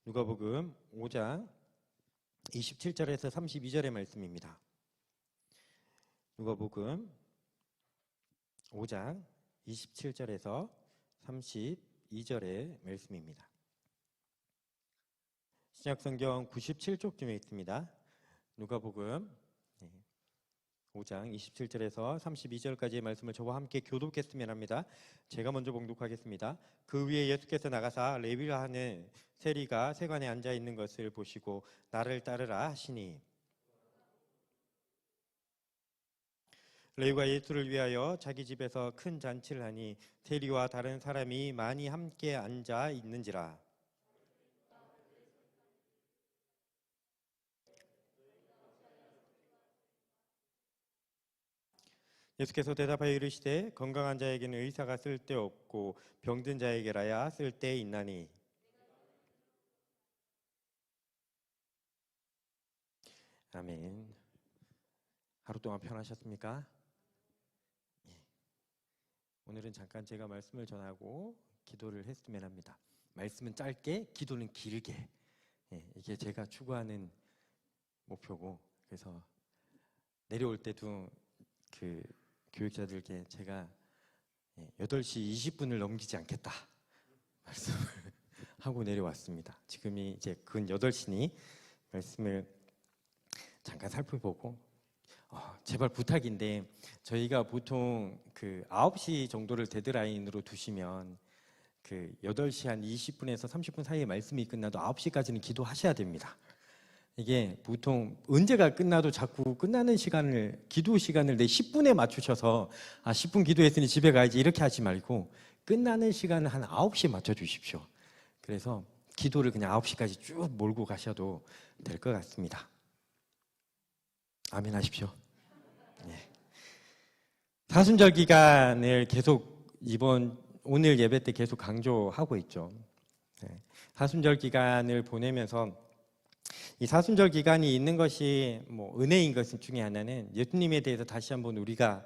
누가복음 5장 27절에서 32절의 말씀입니다. 누가복음 5장 27절에서 32절의 말씀입니다. 신약성경 97쪽쯤에 있습니다. 누가복음 5장 27절에서 32절까지의 말씀을 저와 함께 교독했으면 합니다. 제가 먼저 봉독하겠습니다. 그 위에 예수께서 나가사 레위라 하는 세리가 세관에 앉아 있는 것을 보시고 나를 따르라 하시니, 레위가 예수를 위하여 자기 집에서 큰 잔치를 하니 세리와 다른 사람이 많이 함께 앉아 있는지라. 예수께서 대답하여 이르시되 건강한 자에게는 의사가 쓸데없고 병든 자에게라야 쓸데있나니. 아멘. 하루 동안 편하셨습니까? 오늘은 잠깐 제가 말씀을 전하고 기도를 했으면 합니다. 말씀은 짧게, 기도는 길게. 이게 제가 추구하는 목표고, 그래서 내려올 때도 그 교육자들께 제가 8시 20분을 넘기지 않겠다 말씀을 하고 내려왔습니다. 지금이 이제 근 8시니 말씀을 잠깐 살펴보고, 제발 부탁인데 저희가 보통 그 9시 정도를 데드라인으로 두시면 그 8시 한 20분에서 30분 사이에 말씀이 끝나도 9시까지는 기도하셔야 됩니다. 이게 보통 언제가 끝나도 자꾸 끝나는 시간을, 기도 시간을 내 10분에 맞추셔서 10분 기도했으니 집에 가야지 이렇게 하지 말고 끝나는 시간을 한 9시에 맞춰주십시오. 그래서 기도를 그냥 9시까지 쭉 몰고 가셔도 될 것 같습니다. 아멘 하십시오. 사순절 기간을 계속 오늘 예배 때 계속 강조하고 있죠. 사순절 기간을 보내면서 이 사순절 기간이 있는 것이 은혜인 것 중에 하나는 예수님에 대해서 다시 한번 우리가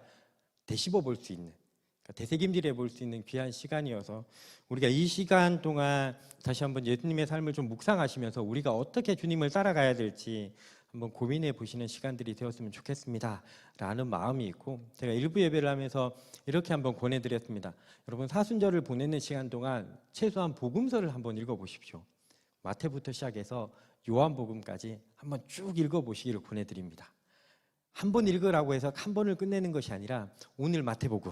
되씹어 볼 수 있는, 되새김질해 볼 수 있는 귀한 시간이어서 우리가 이 시간 동안 다시 한번 예수님의 삶을 좀 묵상하시면서 우리가 어떻게 주님을 따라가야 될지 한번 고민해 보시는 시간들이 되었으면 좋겠습니다 라는 마음이 있고, 제가 일부 예배를 하면서 이렇게 한번 권해드렸습니다. 여러분, 사순절을 보내는 시간 동안 최소한 복음서를 한번 읽어보십시오. 마태부터 시작해서 요한복음까지 한번 쭉 읽어보시기를 권해드립니다. 한 번 읽으라고 해서 한 번을 끝내는 것이 아니라 오늘 마태복음,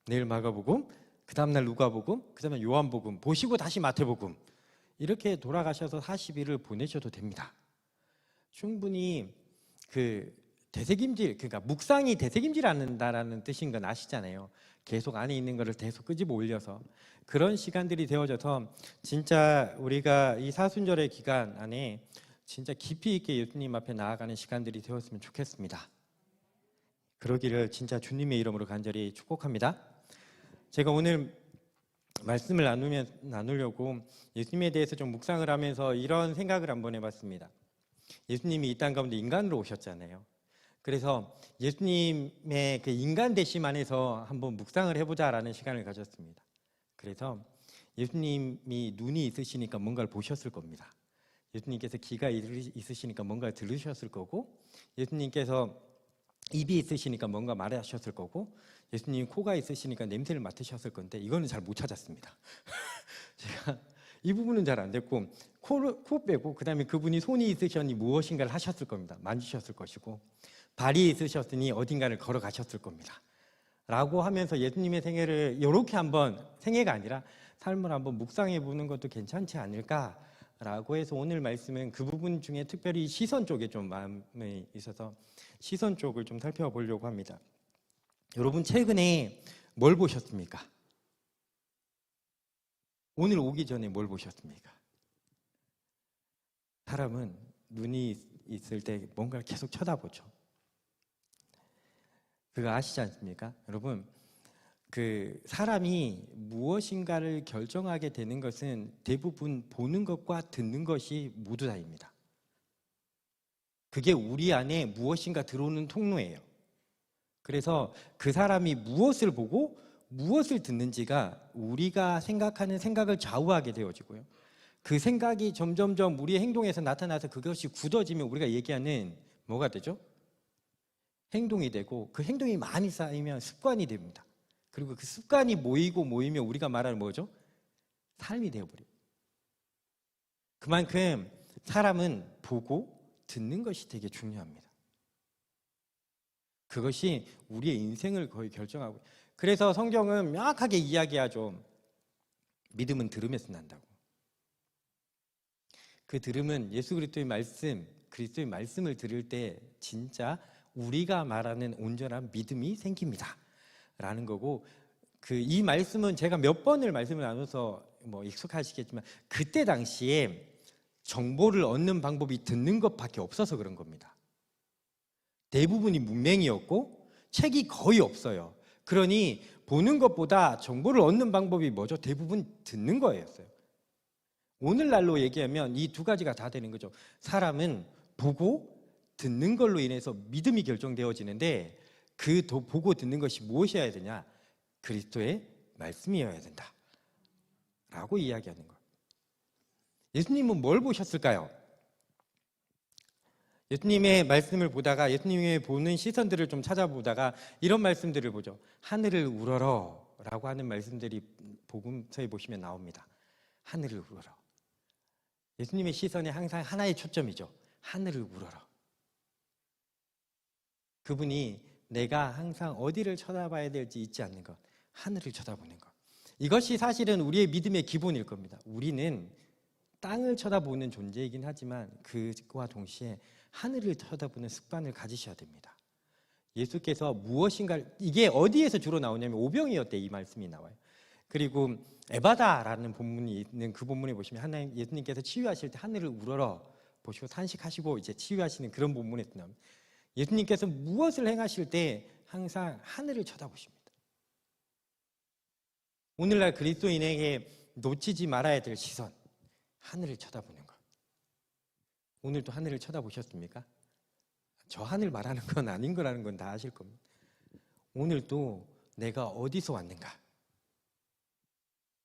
내일 마가복음, 그 다음날 누가복음, 그 다음에 요한복음 보시고 다시 마태복음, 이렇게 돌아가셔서 40일을 보내셔도 됩니다. 충분히 그 되새김질, 그러니까 묵상이 되새김질 한다라는 뜻인 건 아시잖아요. 계속 안에 있는 거를 계속 끄집어 올려서 그런 시간들이 되어져서 진짜 우리가 이 사순절의 기간 안에 진짜 깊이 있게 예수님 앞에 나아가는 시간들이 되었으면 좋겠습니다. 그러기를 진짜 주님의 이름으로 간절히 축복합니다. 제가 오늘 말씀을 나누려고 예수님에 대해서 좀 묵상을 하면서 이런 생각을 한번 해봤습니다. 예수님이 이 땅 가운데 인간으로 오셨잖아요. 그래서 예수님의 그 인간 되심 안에서 한번 묵상을 해보자라는 시간을 가졌습니다. 그래서 예수님이 눈이 있으시니까 뭔가를 보셨을 겁니다. 예수님께서 귀가 있으시니까 뭔가를 들으셨을 거고, 예수님께서 입이 있으시니까 뭔가 말하셨을 거고, 예수님 코가 있으시니까 냄새를 맡으셨을 건데 이거는 잘 못 찾았습니다. 제가 이 부분은 잘 안 됐고, 코 빼고 그 다음에 그분이 손이 있으셨니 무엇인가를 하셨을 겁니다. 만지셨을 것이고, 발이 있으셨으니 어딘가를 걸어가셨을 겁니다 라고 하면서 예수님의 생애를 이렇게 한번, 생애가 아니라 삶을 한번 묵상해 보는 것도 괜찮지 않을까라고 해서 오늘 말씀은 그 부분 중에 특별히 시선 쪽에 좀 마음이 있어서 시선 쪽을 좀 살펴보려고 합니다. 여러분, 최근에 뭘 보셨습니까? 오늘 오기 전에 뭘 보셨습니까? 사람은 눈이 있을 때 뭔가를 계속 쳐다보죠. 그거 아시지 않습니까? 여러분, 그 사람이 무엇인가를 결정하게 되는 것은 대부분 보는 것과 듣는 것이 모두 다입니다. 그게 우리 안에 무엇인가 들어오는 통로예요. 그래서 그 사람이 무엇을 보고 무엇을 듣는지가 우리가 생각하는 생각을 좌우하게 되어지고요. 그 생각이 점점점 우리의 행동에서 나타나서 그것이 굳어지면 우리가 얘기하는 뭐가 되죠? 행동이 되고, 그 행동이 많이 쌓이면 습관이 됩니다. 그리고 그 습관이 모이면 우리가 말하는 뭐죠? 삶이 되어버려요. 그만큼 사람은 보고 듣는 것이 되게 중요합니다. 그것이 우리의 인생을 거의 결정하고, 그래서 성경은 명확하게 이야기하죠. 믿음은 들음에서 난다고. 그 들음은 예수 그리스도의 말씀을 들을 때 진짜 우리가 말하는 온전한 믿음이 생깁니다 라는 거고, 이 말씀은 제가 몇 번을 말씀을 나눠서 익숙하시겠지만, 그때 당시에 정보를 얻는 방법이 듣는 것밖에 없어서 그런 겁니다. 대부분이 문맹이었고 책이 거의 없어요. 그러니 보는 것보다 정보를 얻는 방법이 뭐죠? 대부분 듣는 거였어요. 오늘날로 얘기하면 이 두 가지가 다 되는 거죠. 사람은 보고 듣는 걸로 인해서 믿음이 결정되어지는데, 그 보고 듣는 것이 무엇이어야 되냐? 그리스도의 말씀이어야 된다 라고 이야기하는 거예요. 예수님은 뭘 보셨을까요? 예수님의 말씀을 보다가, 예수님의 보는 시선들을 좀 찾아보다가 이런 말씀들을 보죠. 하늘을 우러러 라고 하는 말씀들이 복음서에 보시면 나옵니다. 하늘을 우러러. 예수님의 시선에 항상 하나의 초점이죠. 하늘을 우러러. 그분이 내가 항상 어디를 쳐다봐야 될지 잊지 않는 것, 하늘을 쳐다보는 것. 이것이 사실은 우리의 믿음의 기본일 겁니다. 우리는 땅을 쳐다보는 존재이긴 하지만 그와 동시에 하늘을 쳐다보는 습관을 가지셔야 됩니다. 예수께서 무엇인가, 이게 어디에서 주로 나오냐면 오병이어 때 이 말씀이 나와요. 그리고 에바다라는 본문이 있는 그 본문에 보시면 하나님 예수님께서 치유하실 때 하늘을 우러러 보시고 탄식하시고 이제 치유하시는 그런 본문에 나옵니다. 예수님께서 무엇을 행하실 때 항상 하늘을 쳐다보십니다. 오늘날 그리스도인에게 놓치지 말아야 될 시선, 하늘을 쳐다보는 것. 오늘도 하늘을 쳐다보셨습니까? 저 하늘 말하는 건 아닌 거라는 건 다 아실 겁니다. 오늘도 내가 어디서 왔는가?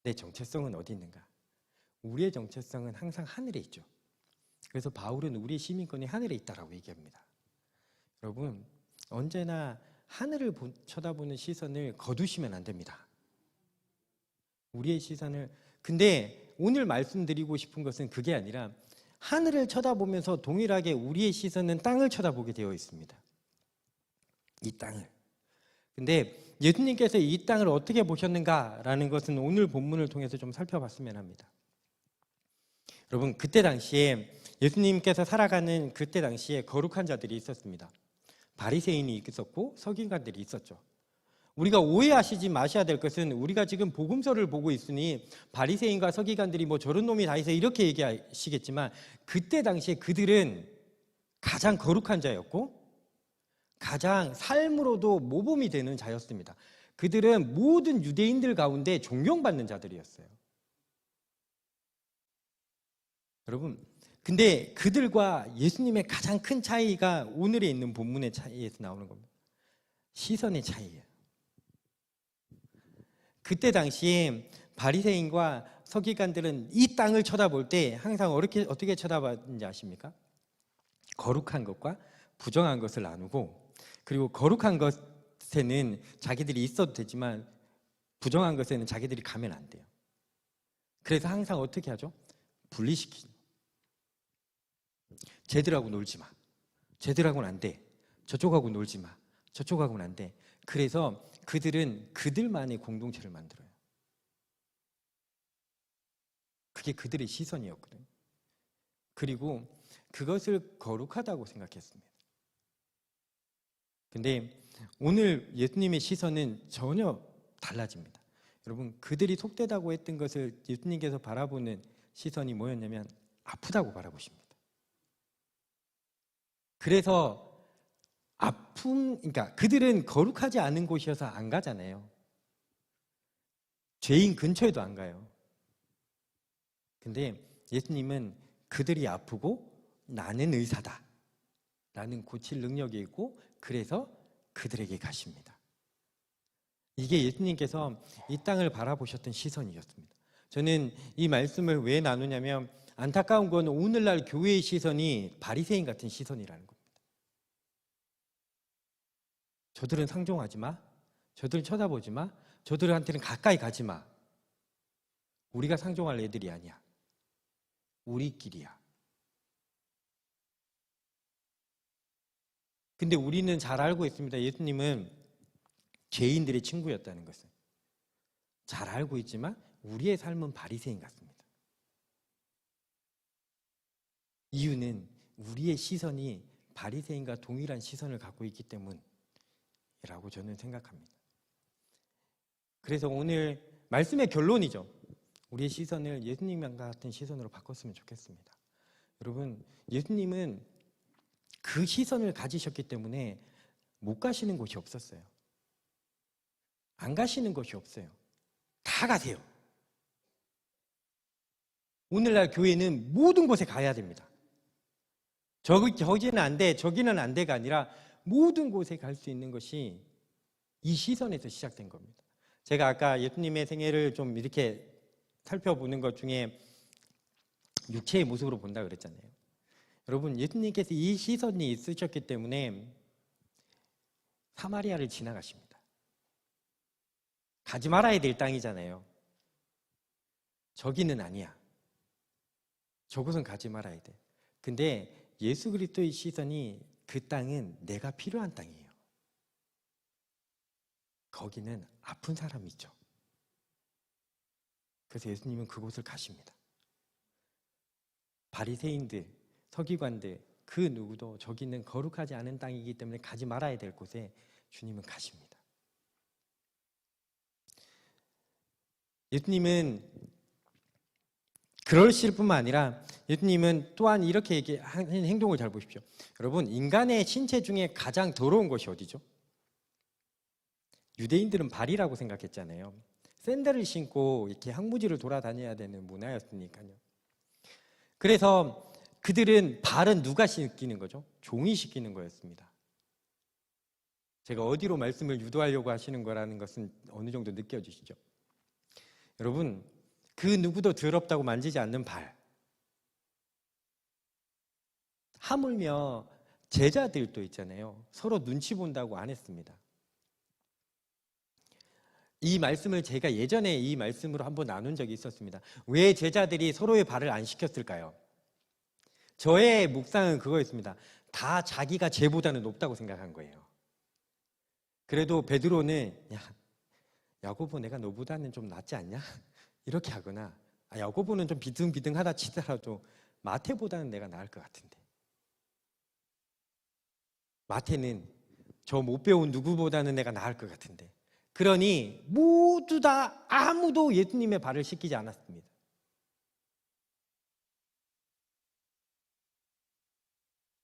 내 정체성은 어디 있는가? 우리의 정체성은 항상 하늘에 있죠. 그래서 바울은 우리의 시민권이 하늘에 있다라고 얘기합니다. 여러분, 언제나 하늘을 쳐다보는 시선을 거두시면 안 됩니다. 우리의 시선을, 근데 오늘 말씀드리고 싶은 것은 그게 아니라 하늘을 쳐다보면서 동일하게 우리의 시선은 땅을 쳐다보게 되어 있습니다. 이 땅을. 근데 예수님께서 이 땅을 어떻게 보셨는가라는 것은 오늘 본문을 통해서 좀 살펴봤으면 합니다. 여러분, 그때 당시에 예수님께서 살아가는 그때 당시에 거룩한 자들이 있었습니다. 바리새인이 있었고 서기관들이 있었죠. 우리가 오해하시지 마셔야 될 것은, 우리가 지금 복음서를 보고 있으니 바리새인과 서기관들이 뭐 저런 놈이 다 있어 이렇게 얘기하시겠지만, 그때 당시에 그들은 가장 거룩한 자였고 가장 삶으로도 모범이 되는 자였습니다. 그들은 모든 유대인들 가운데 존경받는 자들이었어요. 여러분, 근데 그들과 예수님의 가장 큰 차이가 오늘에 있는 본문의 차이에서 나오는 겁니다. 시선의 차이예요. 그때 당시에 바리새인과 서기관들은 이 땅을 쳐다볼 때 항상 어떻게 쳐다봤는지 아십니까? 거룩한 것과 부정한 것을 나누고, 그리고 거룩한 것에는 자기들이 있어도 되지만 부정한 것에는 자기들이 가면 안 돼요. 그래서 항상 어떻게 하죠? 분리시키죠. 쟤들하고 놀지 마. 쟤들하고는 안 돼. 저쪽하고 놀지 마. 저쪽하고는 안 돼. 그래서 그들은 그들만의 공동체를 만들어요. 그게 그들의 시선이었거든요. 그리고 그것을 거룩하다고 생각했습니다. 근데 오늘 예수님의 시선은 전혀 달라집니다. 여러분, 그들이 속되다고 했던 것을 예수님께서 바라보는 시선이 뭐였냐면 아프다고 바라보십니다. 그래서 그러니까 그들은 거룩하지 않은 곳이어서 안 가잖아요. 죄인 근처에도 안 가요. 근데 예수님은 그들이 아프고 나는 의사다 라는 고칠 능력이 있고, 그래서 그들에게 가십니다. 이게 예수님께서 이 땅을 바라보셨던 시선이었습니다. 저는 이 말씀을 왜 나누냐면 안타까운 건 오늘날 교회의 시선이 바리새인 같은 시선이라는 겁니다. 저들은 상종하지 마. 저들 쳐다보지 마. 저들한테는 가까이 가지 마. 우리가 상종할 애들이 아니야. 우리끼리야. 근데 우리는 잘 알고 있습니다. 예수님은 죄인들의 친구였다는 것을. 잘 알고 있지만 우리의 삶은 바리새인 같습니다. 이유는 우리의 시선이 바리새인과 동일한 시선을 갖고 있기 때문이라고 저는 생각합니다. 그래서 오늘 말씀의 결론이죠. 우리의 시선을 예수님과 같은 시선으로 바꿨으면 좋겠습니다. 여러분, 예수님은 그 시선을 가지셨기 때문에 못 가시는 곳이 없었어요. 안 가시는 곳이 없어요. 다 가세요. 오늘날 교회는 모든 곳에 가야 됩니다. 저기는 안 돼, 저기는 안 돼가 아니라 모든 곳에 갈 수 있는 것이 이 시선에서 시작된 겁니다. 제가 아까 예수님의 생애를 좀 이렇게 살펴보는 것 중에 육체의 모습으로 본다 그랬잖아요. 여러분, 예수님께서 이 시선이 있으셨기 때문에 사마리아를 지나가십니다. 가지 말아야 될 땅이잖아요. 저기는 아니야. 저곳은 가지 말아야 돼. 근데 예수 그리스도의 시선이 그 땅은 내가 필요한 땅이에요. 거기는 아픈 사람이 있죠. 그래서 예수님은 그곳을 가십니다. 바리새인들, 서기관들, 그 누구도 저기는 거룩하지 않은 땅이기 때문에 가지 말아야 될 곳에 주님은 가십니다. 예수님은 그러실 뿐만 아니라 예수님은 또한 이렇게 하는 행동을 잘 보십시오. 여러분, 인간의 신체 중에 가장 더러운 것이 어디죠? 유대인들은 발이라고 생각했잖아요. 샌들을 신고 이렇게 항무지를 돌아다녀야 되는 문화였으니까요. 그래서 그들은 발은 누가 씻기는 거죠? 종이 씻기는 거였습니다. 제가 어디로 말씀을 유도하려고 하시는 거라는 것은 어느 정도 느껴지시죠? 여러분, 그 누구도 더럽다고 만지지 않는 발. 하물며 제자들도 있잖아요. 서로 눈치 본다고 안 했습니다. 이 말씀을 제가 예전에 이 말씀으로 한번 나눈 적이 있었습니다. 왜 제자들이 서로의 발을 안 씻겼을까요? 저의 묵상은 그거였습니다. 다 자기가 쟤보다는 높다고 생각한 거예요. 그래도 베드로는 야고보 내가 너보다는 좀 낫지 않냐? 이렇게 하거나 야고보는 좀 비등비등하다 치더라도 마태보다는 내가 나을 것 같은데, 마태는 저 못 배운 누구보다는 내가 나을 것 같은데, 그러니 모두 다 아무도 예수님의 발을 씻기지 않았습니다.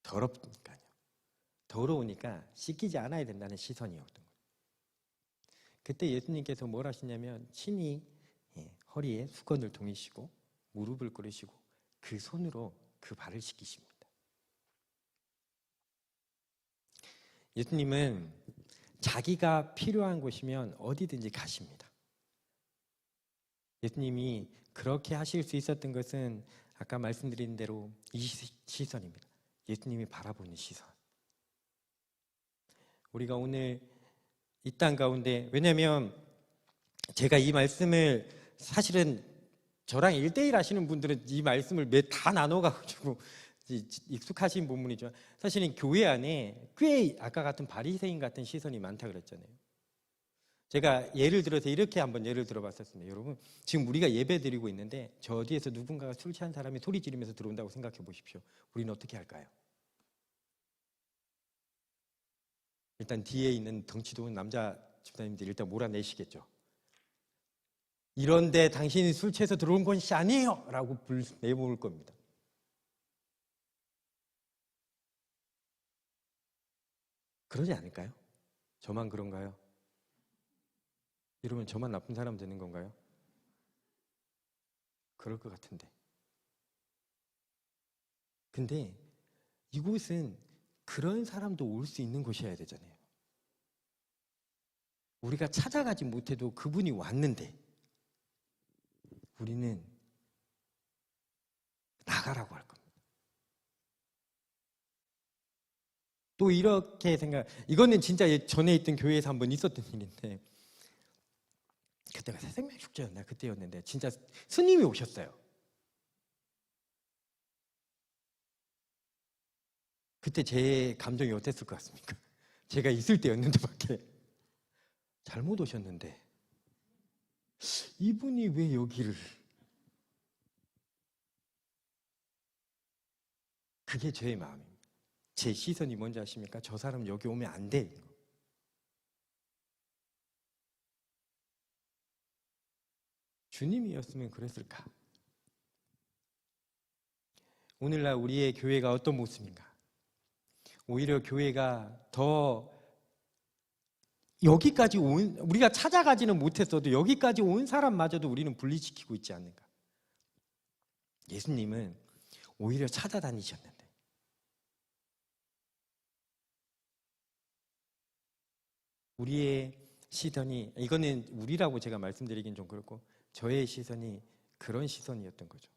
더럽니까요. 더러우니까 씻기지 않아야 된다는 시선이었던 거예요. 그때 예수님께서 뭘 하시냐면 친히 허리에 수건을 동이시고 무릎을 꿇으시고 그 손으로 그 발을 씻기십니다. 예수님은 자기가 필요한 곳이면 어디든지 가십니다. 예수님이 그렇게 하실 수 있었던 것은 아까 말씀드린 대로 이 시선입니다. 예수님이 바라보는 시선. 우리가 오늘 이 땅 가운데, 왜냐하면 제가 이 말씀을 사실은 저랑 1대1 하시는 분들은 이 말씀을 다 나눠가지고 익숙하신 부분이죠. 사실은 교회 안에 꽤 아까 같은 바리새인 같은 시선이 많다 그랬잖아요. 제가 예를 들어서 이렇게 한번 예를 들어봤었습니다. 여러분, 지금 우리가 예배 드리고 있는데 저 어디에서 누군가가 술 취한 사람이 소리 지르면서 들어온다고 생각해 보십시오. 우리는 어떻게 할까요? 일단 뒤에 있는 덩치 좋은 남자 집사님들이 일단 몰아내시겠죠. 이런데 당신이 술 취해서 들어온 것이 아니에요! 라고 내모을 겁니다. 그러지 않을까요? 저만 그런가요? 이러면 저만 나쁜 사람 되는 건가요? 그럴 것 같은데. 근데 이곳은 그런 사람도 올 수 있는 곳이어야 되잖아요. 우리가 찾아가지 못해도 그분이 왔는데 우리는 나가라고 할 겁니다. 또 이렇게 이거는 진짜 전에 있던 교회에서 한번 있었던 일인데, 그때가 새생명 축제였나 그때였는데 진짜 스님이 오셨어요. 그때 제 감정이 어땠을 것 같습니까? 제가 있을 때였는데 밖에 잘못 오셨는데 이분이 왜 여기를, 그게 제 마음입니다. 제 시선이 뭔지 아십니까? 저 사람 여기 오면 안 돼. 주님이었으면 그랬을까? 오늘날 우리의 교회가 어떤 모습인가? 오히려 교회가 더 여기까지 우리가 찾아가지는 못했어도 여기까지 온 사람마저도 우리는 분리시키고 있지 않는가? 예수님은 오히려 찾아다니셨는데, 우리의 시선이, 이거는 우리라고 제가 말씀드리긴 좀 그렇고 저의 시선이 그런 시선이었던 거죠.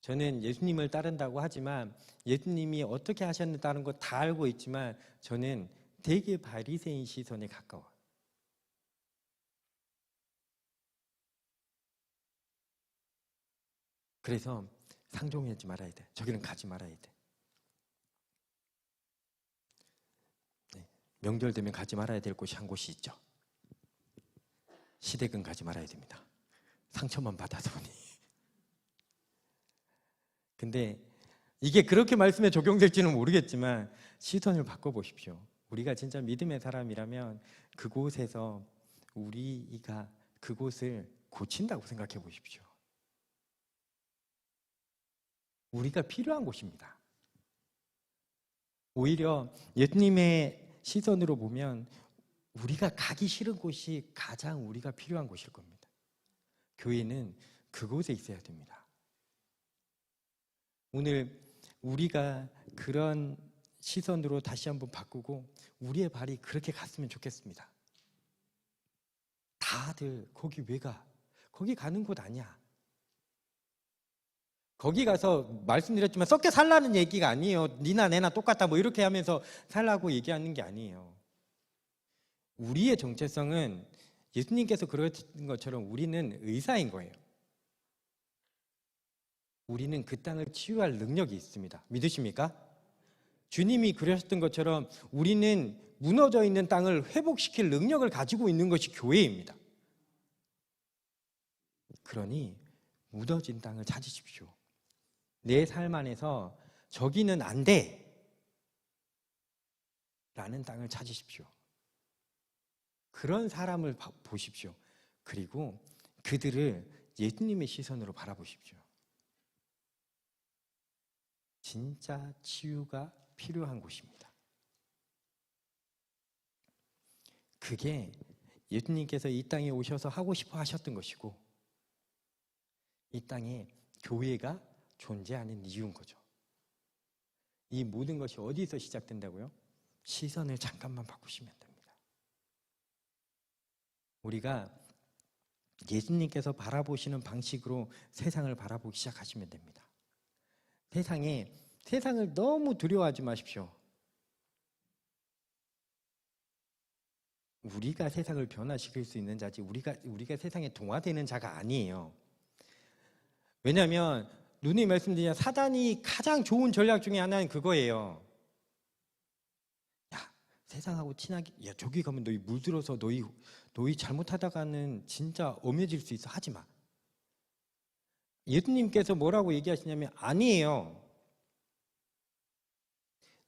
저는 예수님을 따른다고 하지만 예수님이 어떻게 하셨다는 거 다 알고 있지만 저는 되게 바리새인 시선에 가까워요. 그래서 상종하지 말아야 돼. 저기는 가지 말아야 돼. 네. 명절 되면 가지 말아야 될 곳이 한 곳이 있죠. 시댁은 가지 말아야 됩니다. 상처만 받아서 오니. 근데 이게 그렇게 말씀에 적용될지는 모르겠지만 시선을 바꿔보십시오. 우리가 진짜 믿음의 사람이라면 그곳에서 우리가 그곳을 고친다고 생각해 보십시오. 우리가 필요한 곳입니다. 오히려 예수님의 시선으로 보면 우리가 가기 싫은 곳이 가장 우리가 필요한 곳일 겁니다. 교회는 그곳에 있어야 됩니다. 오늘 우리가 그런 시선으로 다시 한번 바꾸고 우리의 발이 그렇게 갔으면 좋겠습니다. 다들 거기 왜 가? 거기 가는 곳 아니야. 거기 가서 말씀드렸지만 썩게 살라는 얘기가 아니에요. 니나 내나 똑같다 뭐 이렇게 하면서 살라고 얘기하는 게 아니에요. 우리의 정체성은 예수님께서 그러신 것처럼 우리는 의사인 거예요. 우리는 그 땅을 치유할 능력이 있습니다. 믿으십니까? 주님이 그러셨던 것처럼 우리는 무너져 있는 땅을 회복시킬 능력을 가지고 있는 것이 교회입니다. 그러니 무너진 땅을 찾으십시오. 내 삶 안에서 저기는 안 돼 라는 땅을 찾으십시오. 그런 사람을 보십시오. 그리고 그들을 예수님의 시선으로 바라보십시오. 진짜 치유가 필요한 곳입니다. 그게 예수님께서 이 땅에 오셔서 하고 싶어 하셨던 것이고 이 땅에 교회가 존재하는 이유인 거죠. 이 모든 것이 어디서 시작된다고요? 시선을 잠깐만 바꾸시면 됩니다. 우리가 예수님께서 바라보시는 방식으로 세상을 바라보기 시작하시면 됩니다. 세상을 너무 두려워하지 마십시오. 우리가 세상을 변화시킬 수 있는 자지 우리가 세상에 동화되는 자가 아니에요. 왜냐하면 누누이 말씀드린 사단이 가장 좋은 전략 중에 하나는 그거예요. 야, 세상하고 친하게, 야 저기 가면 너희 물들어서 너희 잘못하다가는 진짜 엄해질 수 있어. 하지 마. 예수님께서 뭐라고 얘기하시냐면 아니에요.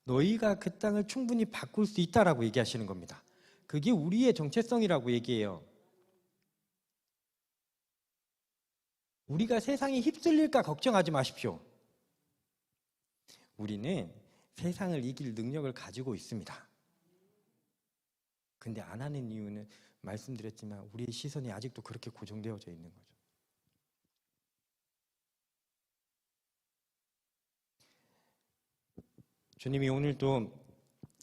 너희가 그 땅을 충분히 바꿀 수 있다라고 얘기하시는 겁니다. 그게 우리의 정체성이라고 얘기해요. 우리가 세상에 휩쓸릴까 걱정하지 마십시오. 우리는 세상을 이길 능력을 가지고 있습니다. 근데 안 하는 이유는 말씀드렸지만 우리의 시선이 아직도 그렇게 고정되어져 있는 거죠. 주님이 오늘도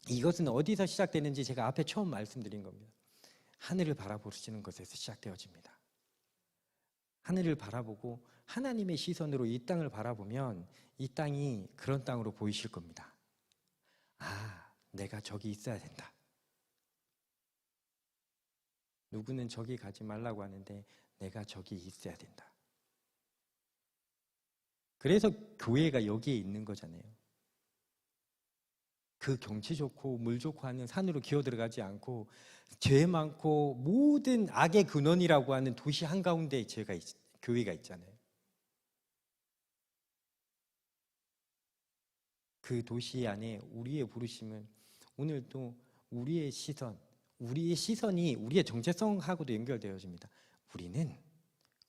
이것은 어디서 시작되는지 제가 앞에 처음 말씀드린 겁니다. 하늘을 바라보시는 것에서 시작되어집니다. 하늘을 바라보고 하나님의 시선으로 이 땅을 바라보면 이 땅이 그런 땅으로 보이실 겁니다. 아, 내가 저기 있어야 된다. 누구는 저기 가지 말라고 하는데 내가 저기 있어야 된다. 그래서 교회가 여기에 있는 거잖아요. 그 경치 좋고 물 좋고 하는 산으로 기어 들어가지 않고 죄 많고 모든 악의 근원이라고 하는 도시 한가운데 교회가 있잖아요. 그 도시 안에 우리의 부르심은 오늘도 우리의 시선이 우리의 정체성하고도 연결되어집니다. 우리는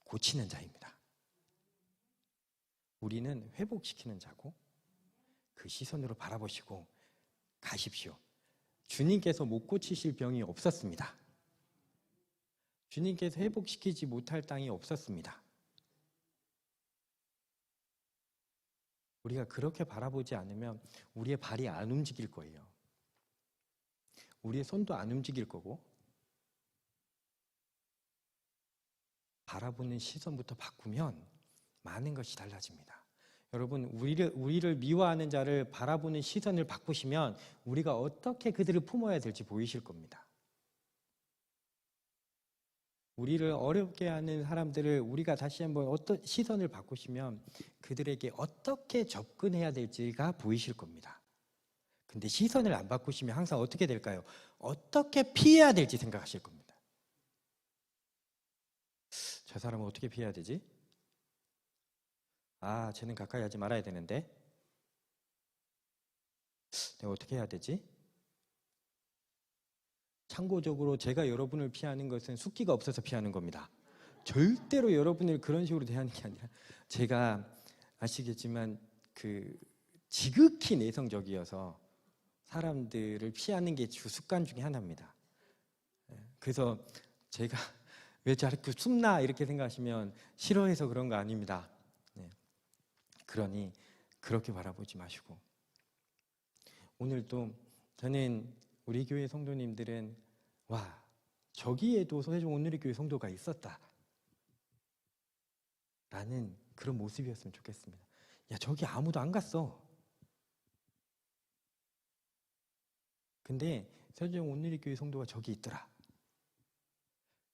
고치는 자입니다. 우리는 회복시키는 자고 그 시선으로 바라보시고 가십시오. 주님께서 못 고치실 병이 없었습니다. 주님께서 회복시키지 못할 땅이 없었습니다. 우리가 그렇게 바라보지 않으면 우리의 발이 안 움직일 거예요. 우리의 손도 안 움직일 거고 바라보는 시선부터 바꾸면 많은 것이 달라집니다. 여러분, 우리를 미워하는 자를 바라보는 시선을 바꾸시면 우리가 어떻게 그들을 품어야 될지 보이실 겁니다. 우리를 어렵게 하는 사람들을 우리가 다시 한번 어떤 시선을 바꾸시면 그들에게 어떻게 접근해야 될지가 보이실 겁니다. 근데 시선을 안 바꾸시면 항상 어떻게 될까요? 어떻게 피해야 될지 생각하실 겁니다. 저 사람은 어떻게 피해야 되지? 아, 쟤는 가까이 하지 말아야 되는데 내가 어떻게 해야 되지? 참고적으로 제가 여러분을 피하는 것은 숫기가 없어서 피하는 겁니다. 절대로 여러분을 그런 식으로 대하는 게 아니라 제가 아시겠지만 지극히 내성적이어서 사람들을 피하는 게 주 습관 중에 하나입니다. 그래서 제가 왜 자꾸 숨나 이렇게 생각하시면 싫어해서 그런 거 아닙니다. 그러니 그렇게 바라보지 마시고 오늘도 저는 우리 교회 성도님들은 와, 저기에도 서해종 온누리교회 성도가 있었다 라는 그런 모습이었으면 좋겠습니다. 야, 저기 아무도 안 갔어. 근데 서해종 온누리교회 성도가 저기 있더라.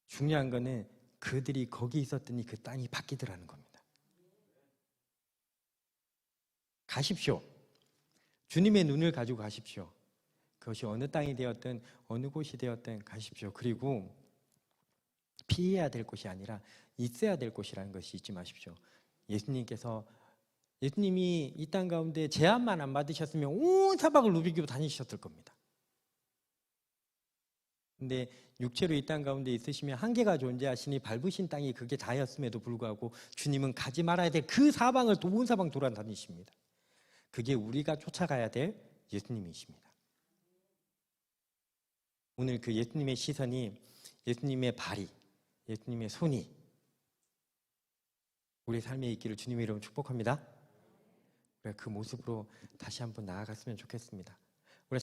중요한 거는 그들이 거기 있었더니 그 땅이 바뀌더라는 겁니다. 가십시오. 주님의 눈을 가지고 가십시오. 그것이 어느 땅이 되었든 어느 곳이 되었든 가십시오. 그리고 피해야 될 곳이 아니라 있어야 될 곳이라는 것이 잊지 마십시오. 예수님이 이 땅 가운데 제한만 안 받으셨으면 온 사박을 누비고 다니셨을 겁니다. 근데 육체로 이 땅 가운데 있으시면 한계가 존재하시니 밟으신 땅이 그게 다였음에도 불구하고 주님은 가지 말아야 될 그 사방을 온 사방 돌아다니십니다. 그게 우리가 쫓아가야 될 예수님이십니다. 오늘 그 예수님의 시선이, 예수님의 발이, 예수님의 손이 우리 삶에 있기를 주님의 이름으로 축복합니다. 그 모습으로 다시 한번 나아갔으면 좋겠습니다.